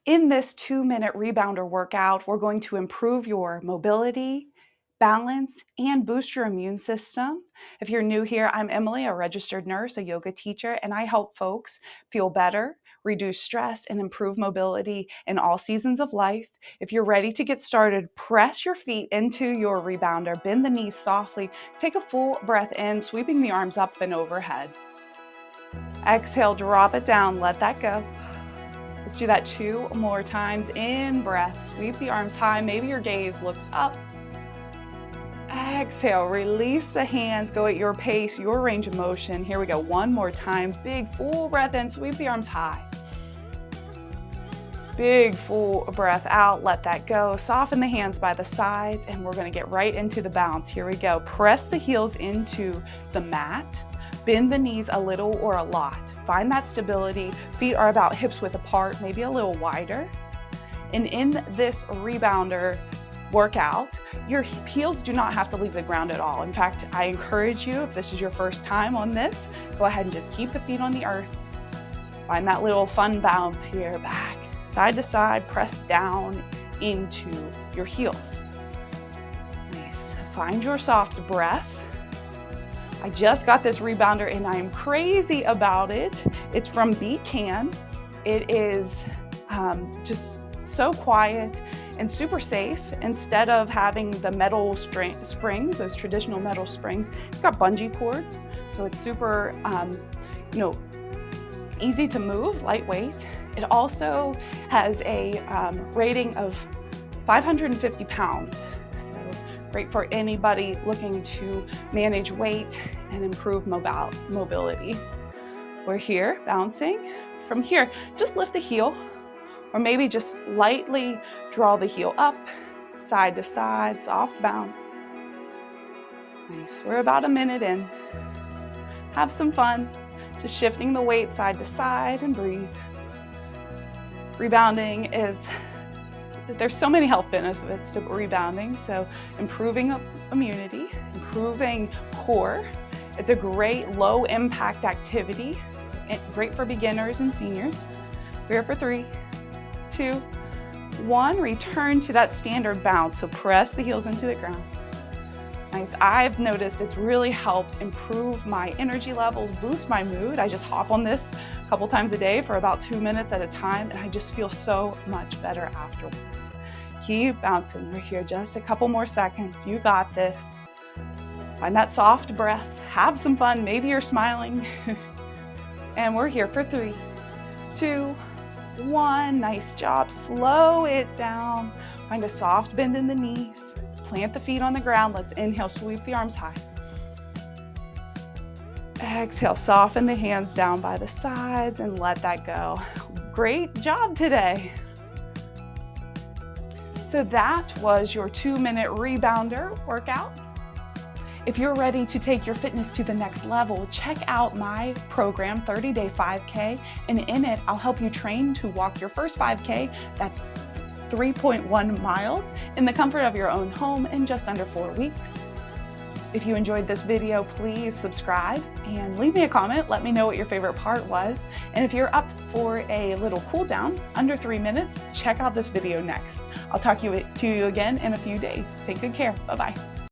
In this 2-minute rebounder workout, we're going to improve your mobility, balance, and boost your immune system. If you're new here, I'm Emily, a registered nurse, a yoga teacher, and I help folks feel better, reduce stress, and improve mobility in all seasons of life. If you're ready to get started, press your feet into your rebounder, bend the knees softly, take a full breath in, sweeping the arms up and overhead. Exhale, drop it down, let that go. Let's do that 2 more times. In breath, sweep the arms high. Maybe your gaze looks up. Exhale, release the hands, go at your pace, your range of motion. Here we go, 1 more time. Big full breath in, sweep the arms high. Big full breath out, let that go. Soften the hands by the sides, and we're gonna get right into the bounce. Here we go. Press the heels into the mat. Bend the knees a little or a lot. Find that stability. Feet are about hips width apart, maybe a little wider. And in this rebounder workout, your heels do not have to leave the ground at all. In fact, I encourage you, if this is your first time on this, go ahead and just keep the feet on the earth. Find that little fun bounce here, back, side to side, press down into your heels. Nice. Find your soft breath. I just got this rebounder and I am crazy about it. It's from BCAN. It is just so quiet and super safe. Instead of having the metal springs, those traditional metal springs, it's got bungee cords. So it's super easy to move, lightweight. It also has a rating of 550 pounds. Great for anybody looking to manage weight and improve mobility. We're here bouncing. From here, just lift the heel, or maybe just lightly draw the heel up, side to side, soft bounce. Nice, we're about a minute in. Have some fun, just shifting the weight side to side and breathe. Rebounding there's so many health benefits to rebounding, so improving immunity, improving core. It's a great low impact activity, so great for beginners and seniors. We're here for 3, 2, 1. Return to that standard bounce, so press the heels into the ground. Nice. I've noticed it's really helped improve my energy levels, boost my mood. I just hop on this a couple times a day for about 2 minutes at a time, and I just feel so much better afterwards. Keep bouncing. We're here just a couple more seconds. You got this. Find that soft breath. Have some fun. Maybe you're smiling. And we're here for 3, 2, 1. Nice job. Slow it down. Find a soft bend in the knees. Plant the feet on the ground. Let's inhale, sweep the arms high. Exhale, soften the hands down by the sides and let that go. Great job today. So that was your 2-minute rebounder workout. If you're ready to take your fitness to the next level, check out my program, 30-Day 5K, and in it, I'll help you train to walk your first 5K. That's 3.1 miles in the comfort of your own home in just under 4 weeks. If you enjoyed this video, please subscribe and leave me a comment. Let me know what your favorite part was. And if you're up for a little cool down under 3 minutes, check out this video next. I'll talk to you again in a few days. Take good care. Bye-bye.